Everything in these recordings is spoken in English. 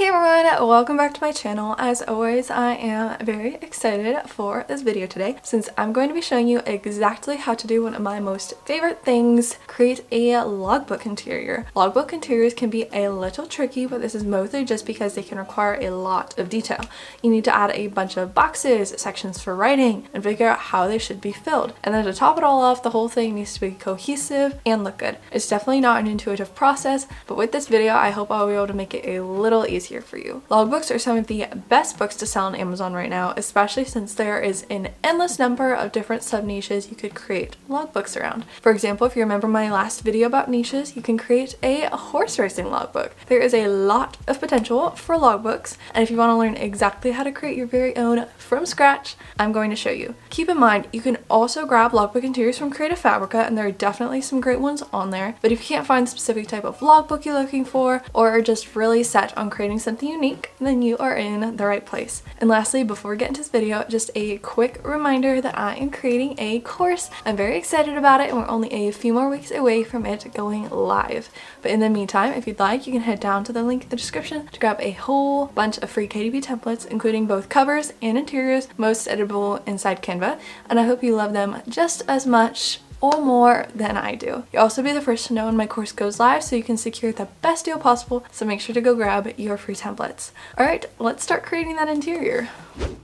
Hey everyone, welcome back to my channel. As always, I am very excited for this video today since I'm going to be showing you exactly how to do one of my most favorite things, create a logbook interior. Logbook interiors can be a little tricky, but this is mostly just because they can require a lot of detail. You need to add a bunch of boxes, sections for writing, and figure out how they should be filled. And then to top it all off, the whole thing needs to be cohesive and look good. It's definitely not an intuitive process, but with this video, I hope I'll be able to make it a little easier for you. Logbooks are some of the best books to sell on Amazon right now, especially since there is an endless number of different sub niches you could create logbooks around. For example, if you remember my last video about niches, you can create a horse racing logbook. There is a lot of potential for logbooks, and if you want to learn exactly how to create your very own from scratch, I'm going to show you. Keep in mind, you can also grab logbook interiors from Creative Fabrica, and there are definitely some great ones on there, but if you can't find the specific type of logbook you're looking for, or are just really set on creating something unique, then you are in the right place. And lastly, before we get into this video, just a quick reminder that I am creating a course. I'm very excited about it, and we're only a few more weeks away from it going live. But in the meantime, if you'd like, you can head down to the link in the description to grab a whole bunch of free KDP templates, including both covers and interiors, most editable inside Canva, and I hope you love them just as much or more than I do. You'll also be the first to know when my course goes live, so you can secure the best deal possible, so make sure to go grab your free templates. Alright, let's start creating that interior.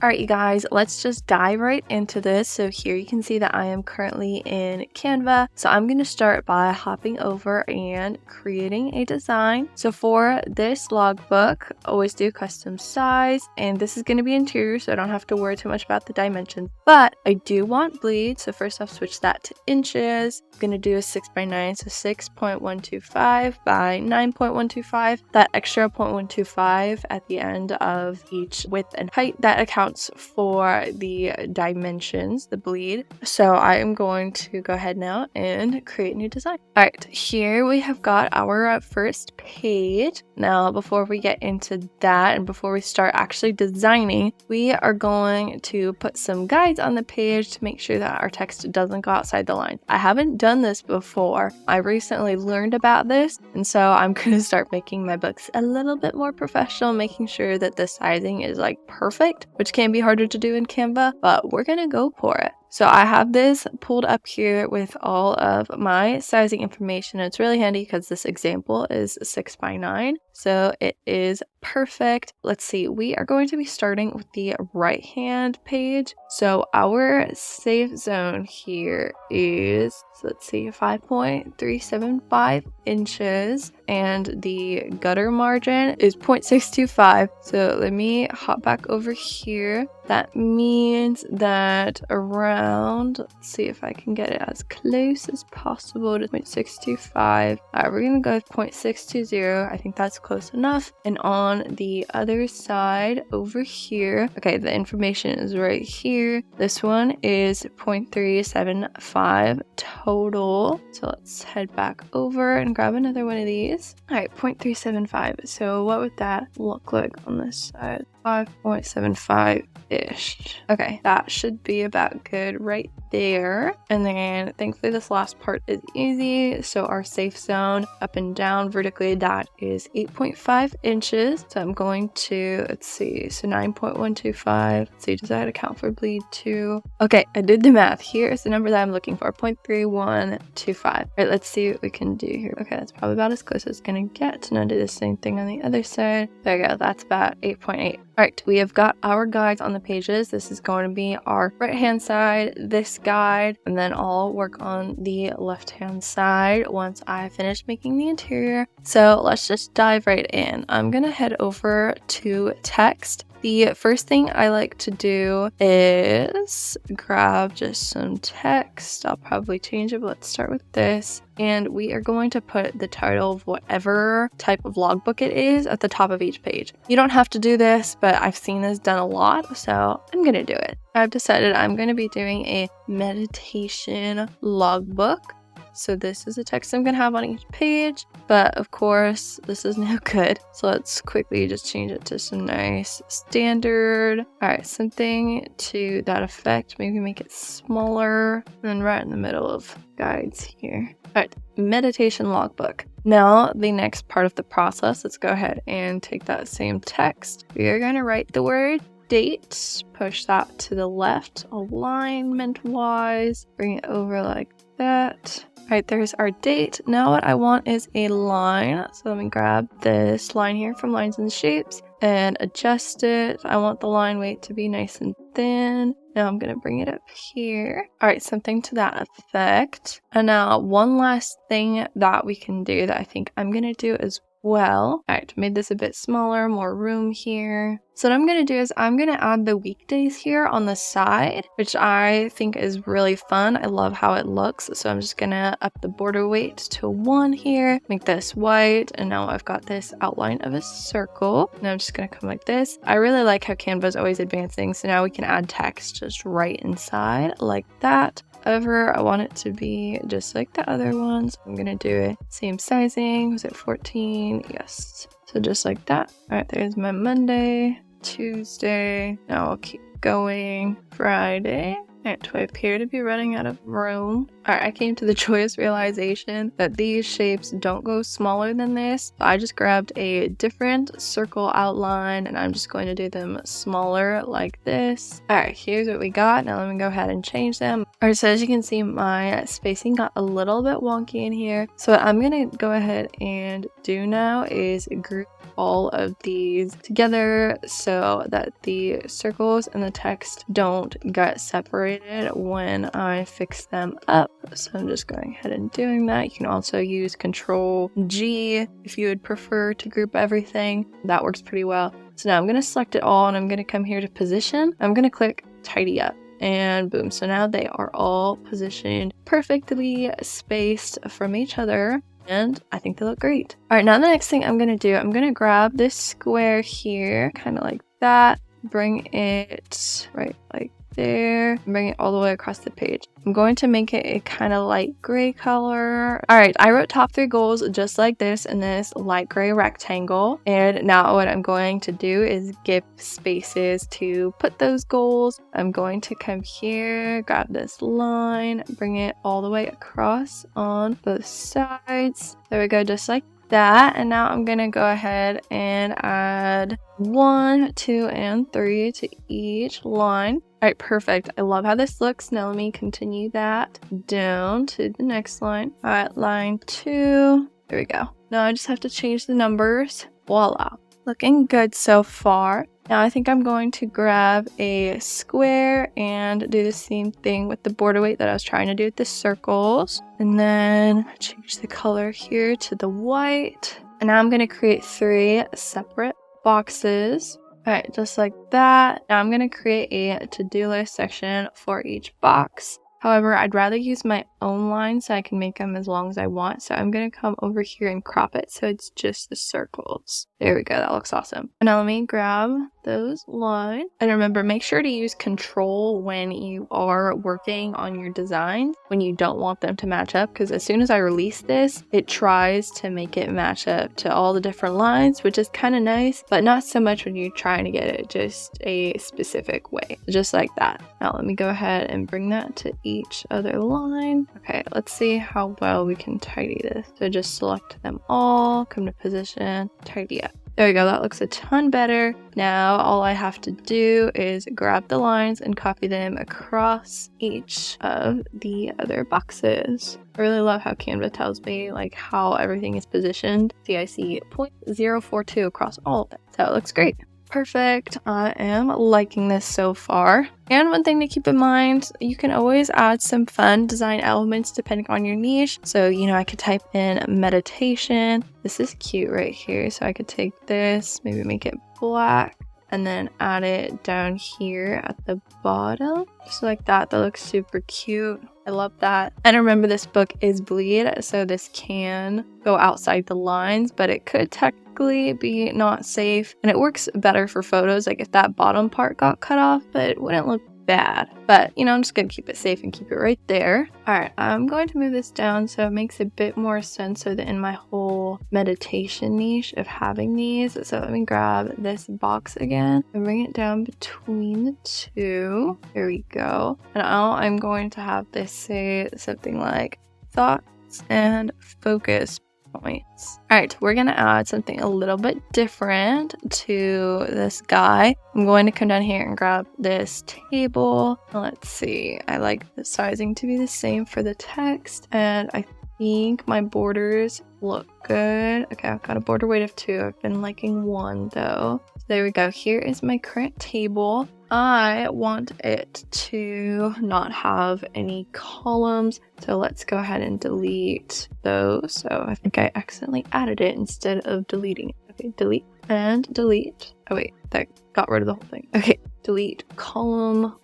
Alright you guys, let's just dive right into this. So here you can see that I am currently in Canva. So I'm going to start by hopping over and creating a design. So for this logbook, always do custom size, and this is going to be interior, so I don't have to worry too much about the dimensions. But I do want bleed, so first I'll switch that to inches. I'm going to do a 6x9, so 6.125 by 9.125. That extra 0.125 at the end of each width and height, that accounts for the dimensions, the bleed. So I am going to go ahead now and create a new design. All right, here we have got our first page. Now, before we get into that and before we start actually designing, we are going to put some guides on the page to make sure that our text doesn't go outside the line. I haven't done this before. I recently learned about this, and so I'm going to start making my books a little bit more professional, making sure that the sizing is like perfect, which can be harder to do in Canva, but we're going to go for it. So I have this pulled up here with all of my sizing information. It's really handy because this example is 6x9, so it is perfect. Let's see, we are going to be starting with the right hand page. So our safe zone here is, so let's see, 5.375 inches, and the gutter margin is 0.625. So let me hop back over here. That means that around, let's see if I can get it as close as possible to 0.625. We're gonna go with 0.620. I think that's close enough. And on the other side over here, okay, the information is right here. This one is 0.375 total. So let's head back over and grab another one of these. All right, 0.375. So what would that look like on this side? 5.75-ish. Okay, that should be about good right there. And then thankfully this last part is easy. So our safe zone up and down vertically, that is 8.5 inches. So I'm going to, let's see, so 9.125. Let's see, does that account for bleed too? Okay, I did the math. Here is the number that I'm looking for, 0.3125. All right, let's see what we can do here. Okay, that's probably about as close as it's gonna get. And I'll do the same thing on the other side. There we go, that's about 8.8. Alright, we have got our guides on the pages. This is going to be our right hand side, this guide, and then I'll work on the left hand side once I finish making the interior. So let's just dive right in. I'm gonna head over to text. The first thing I like to do is grab just some text. I'll probably change it, but let's start with this. And we are going to put the title of whatever type of logbook it is at the top of each page. You don't have to do this, but I've seen this done a lot, so I'm gonna do it. I've decided I'm gonna be doing a meditation logbook. So this is the text I'm gonna have on each page, but of course this is no good. So let's quickly just change it to some nice standard. All right, something to that effect. Maybe make it smaller, and then right in the middle of guides here. All right, meditation logbook. Now the next part of the process, let's go ahead and take that same text. We are gonna write the word date, push that to the left alignment wise, bring it over like that. All right, there's our date. Now what I want is a line. So let me grab this line here from Lines and Shapes and adjust it. I want the line weight to be nice and thin. Now I'm gonna bring it up here. All right, something to that effect. And now one last thing that we can do that I think I'm gonna do as well. All right, made this a bit smaller, more room here. So what I'm going to do is I'm going to add the weekdays here on the side, which I think is really fun. I love how it looks. So I'm just going to up the border weight to 1 here, make this white. And now I've got this outline of a circle. Now I'm just going to come like this. I really like how Canva is always advancing. So now we can add text just right inside like that. However, I want it to be just like the other ones. I'm gonna do it same sizing. Was it 14? Yes. So just like that. All right, there's my Monday, Tuesday. Now I'll keep going. Friday. Alright, do I appear to be running out of room? Alright, I came to the joyous realization that these shapes don't go smaller than this. So I just grabbed a different circle outline and I'm just going to do them smaller like this. Alright, here's what we got. Now let me go ahead and change them. Alright, so as you can see, my spacing got a little bit wonky in here. So what I'm going to go ahead and do now is group all of these together so that the circles and the text don't get separated when I fix them up. So I'm just going ahead and doing that. You can also use Control G if you would prefer to group everything. That works pretty well. So now I'm going to select it all and I'm going to come here to position. I'm going to click tidy up. And boom, so now they are all positioned perfectly spaced from each other. And I think they look great. All right, now the next thing I'm going to do, I'm going to grab this square here, kind of like that, bring it right like there, and bring it all the way across the page. I'm going to make it a kind of light gray color. All right, I wrote top 3 goals just like this in this light gray rectangle. And now what I'm going to do is give spaces to put those goals. I'm going to come here, grab this line, bring it all the way across on both sides. There we go, just like that. And now I'm gonna go ahead and add 1, 2, and 3 to each line. All right, perfect. I love how this looks. Now let me continue that down to the next line. All right, line 2. There we go. Now I just have to change the numbers. Voila. Looking good so far. Now I think I'm going to grab a square and do the same thing with the border weight that I was trying to do with the circles. And then change the color here to the white. And now I'm going to create 3 separate boxes. Alright, just like that. Now I'm going to create a to-do list section for each box. However, I'd rather use my own line so I can make them as long as I want. So I'm going to come over here and crop it so it's just the circles. There we go. That looks awesome. And now let me grab those lines. And remember, make sure to use Control when you are working on your designs, when you don't want them to match up. Because as soon as I release this, it tries to make it match up to all the different lines, which is kind of nice, but not so much when you're trying to get it just a specific way. Just like that. Now let me go ahead and bring that to each other line. Okay, let's see how well we can tidy this. So just select them all, come to position, tidy up. There we go, that looks a ton better. Now all I have to do is grab the lines and copy them across each of the other boxes. I really love how Canva tells me like how everything is positioned. See, I see 0.042 across all of it. So it looks great. Perfect. I am liking this so far. And one thing to keep in mind, you can always add some fun design elements depending on your niche. So, you know, I could type in meditation. This is cute right here. So I could take this, maybe make it black, and then add it down here at the bottom. Just like that. That looks super cute. I love that. And remember, this book is bleed, so this can go outside the lines, but it could technically be not safe. And it works better for photos, like if that bottom part got cut off, but it wouldn't look bad, but you know, I'm just gonna keep it safe and keep it right there. All right, I'm going to move this down so it makes a bit more sense so that in my whole meditation niche of having these. So let me grab this box again and bring it down between the two. There we go. And now I'm going to have this say something like thoughts and focus points. All right, we're gonna add something a little bit different to this guy. I'm going to come down here and grab this table. Let's see, I like the sizing to be the same for the text, and I think my borders look good. Okay, I've got a border weight of 2. I've been liking 1 though. So there we go. Here is my current table. I want it to not have any columns, so let's go ahead and delete those. So I think I accidentally added it instead of deleting it. Okay, delete and delete. Oh wait, that got rid of the whole thing. Okay, delete column.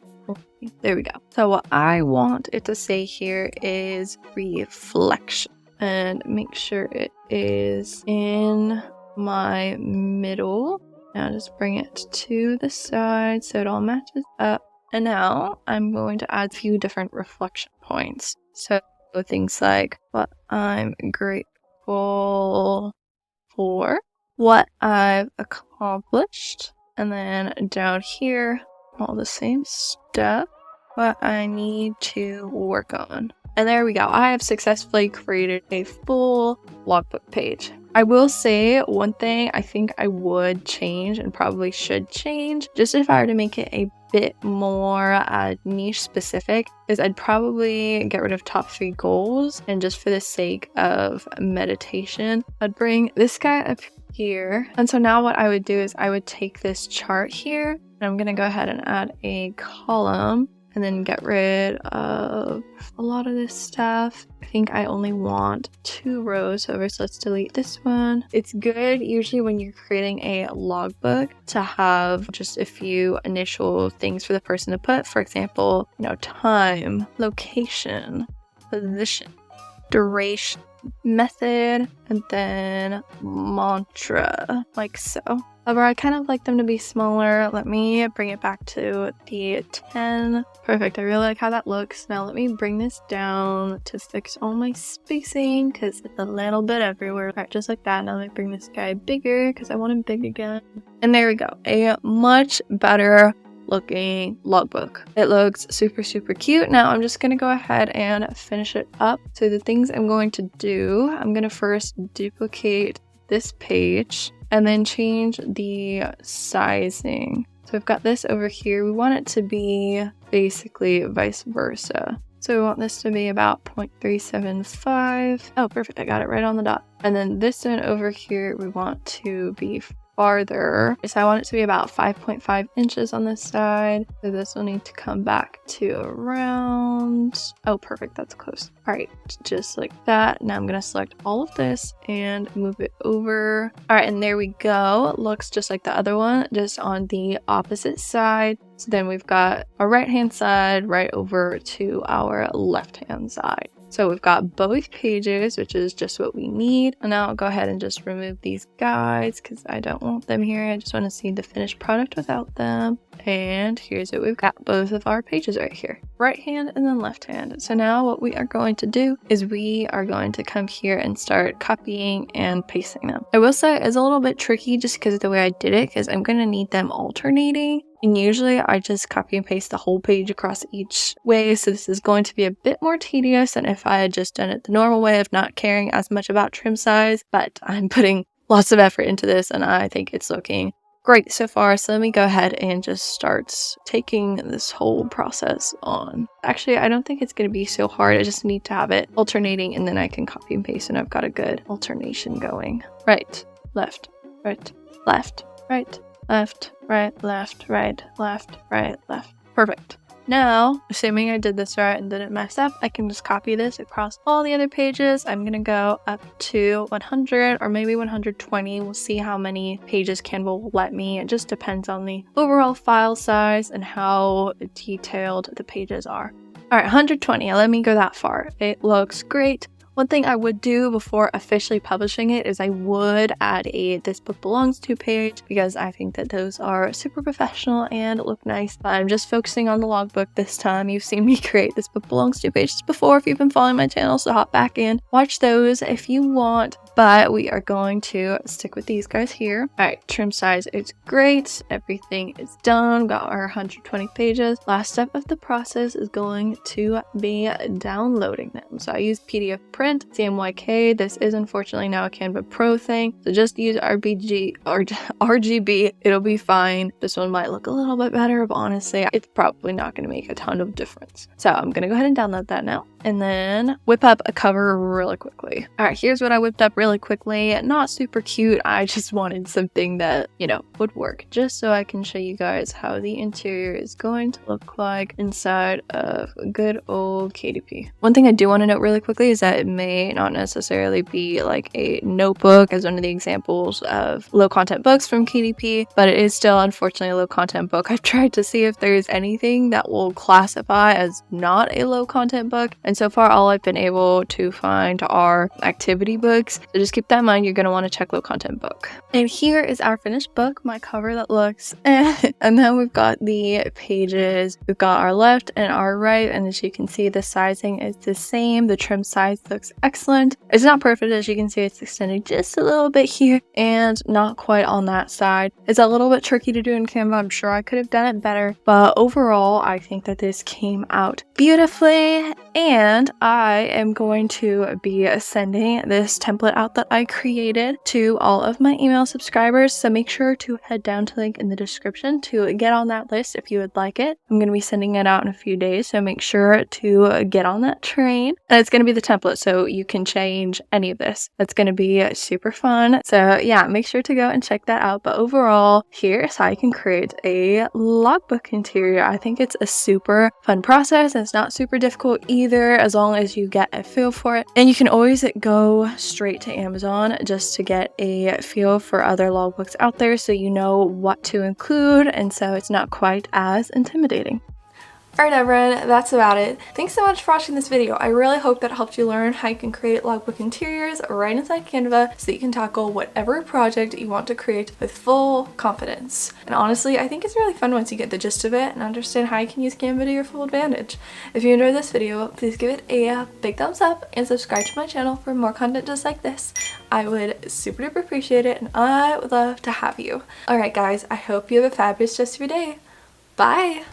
There we go. So what I want it to say here is reflection, and make sure it is in my middle. Now just bring it to the side so it all matches up. And now I'm going to add a few different reflection points. So things like what I'm grateful for, what I've accomplished, and then down here, all the same stuff, what I need to work on. And there we go. I have successfully created a full logbook page. I will say one thing I think I would change and probably should change, just if I were to make it a bit more niche specific, is I'd probably get rid of top 3 goals, and just for the sake of meditation, I'd bring this guy up here. And so now what I would do is I would take this chart here, and I'm gonna go ahead and add a column and then get rid of a lot of this stuff. I think I only want 2 rows over, so let's delete this one. It's good usually when you're creating a logbook to have just a few initial things for the person to put. For example, you know, time, location, position, duration, method, and then mantra, like so. However, I kind of like them to be smaller. Let me bring it back to the 10. Perfect, I really like how that looks. Now let me bring this down to fix all my spacing because it's a little bit everywhere. Alright, just like that. Now let me bring this guy bigger because I want him big again. And there we go, a much better looking logbook. It looks super cute. Now I'm just gonna go ahead and finish it up. So the things I'm going to do, I'm gonna first duplicate this page and then change the sizing. So we've got this over here. We want it to be basically vice versa. So we want this to be about 0.375. Oh, perfect, I got it right on the dot. And then this one over here, we want to be farther. So I want it to be about 5.5 inches on this side. So this will need to come back to around, oh perfect, that's close. All right, just like that. Now I'm gonna select all of this and move it over. All right, and there we go. It looks just like the other one, just on the opposite side. So then we've got our right hand side right over to our left hand side. So we've got both pages, which is just what we need. And now I'll go ahead and just remove these guides because I don't want them here. I just want to see the finished product without them. And here's what we've got, both of our pages right here, right hand and then left hand. So now what we are going to do is we are going to come here and start copying and pasting them. I will say it's a little bit tricky just because of the way I did it, because I'm going to need them alternating. And usually I just copy and paste the whole page across each way. So this is going to be a bit more tedious than if I had just done it the normal way of not caring as much about trim size. But I'm putting lots of effort into this and I think it's looking great so far. So let me go ahead and just start taking this whole process on. Actually, I don't think it's going to be so hard. I just need to have it alternating and then I can copy and paste and I've got a good alternation going. Right, left, right, left, right, left, right, left, right, left, right, left. Perfect. Now, assuming I did this right and didn't mess up, I can just copy this across all the other pages. I'm gonna go up to 100 or maybe 120. We'll see how many pages Canva will let me. It just depends on the overall file size and how detailed the pages are. All right, 120, let me go that far. It looks great. One thing I would do before officially publishing it is I would add a "This Book Belongs To" page, because I think that those are super professional and look nice. But I'm just focusing on the logbook this time. You've seen me create "This Book Belongs To" pages before if you've been following my channel, so hop back in, watch those if you want. But we are going to stick with these guys here. All right, trim size is great. Everything is done. Got our 120 pages. Last step of the process is going to be downloading them. So I use PDF print, CMYK. This is unfortunately now a Canva Pro thing. So just use RGB. It'll be fine. This one might look a little bit better, but honestly, it's probably not going to make a ton of difference. So I'm going to go ahead and download that now, and then whip up a cover really quickly. All right, here's what I whipped up really quickly. Not super cute. I just wanted something that, you know, would work, just so I can show you guys how the interior is going to look like inside of good old KDP. One thing I do want to note really quickly is that it may not necessarily be like a notebook as one of the examples of low content books from KDP, but it is still unfortunately a low content book. I've tried to see if there's anything that will classify as not a low content book, and so far all I've been able to find are activity books. So just keep that in mind. You're going to want to check low content book. And here is our finished book, my cover that looks and then we've got the pages. We've got our left and our right, and as you can see, the sizing is the same. The trim size looks excellent. It's not perfect, as you can see. It's extended just a little bit here and not quite on that side. It's a little bit tricky to do in Canva. I'm sure I could have done it better, but overall I think that this came out beautifully, and I am going to be sending this template out that I created to all of my email subscribers, so make sure to head down to the link in the description to get on that list if you would like it. I'm going to be sending it out in a few days, so make sure to get on that train. And it's going to be the template, so you can change any of this. That's going to be super fun. So yeah, make sure to go and check that out. But overall, here's how you can create a logbook interior. I think it's a super fun process, and it's not super difficult either, as long as you get a feel for it. And you can always go straight to Amazon just to get a feel for other logbooks out there, so you know what to include, and so it's not quite as intimidating. Alright everyone, that's about it. Thanks so much for watching this video. I really hope that it helped you learn how you can create logbook interiors right inside Canva so that you can tackle whatever project you want to create with full confidence. And honestly, I think it's really fun once you get the gist of it and understand how you can use Canva to your full advantage. If you enjoyed this video, please give it a big thumbs up and subscribe to my channel for more content just like this. I would super duper appreciate it, and I would love to have you. Alright guys, I hope you have a fabulous rest of your day. Bye!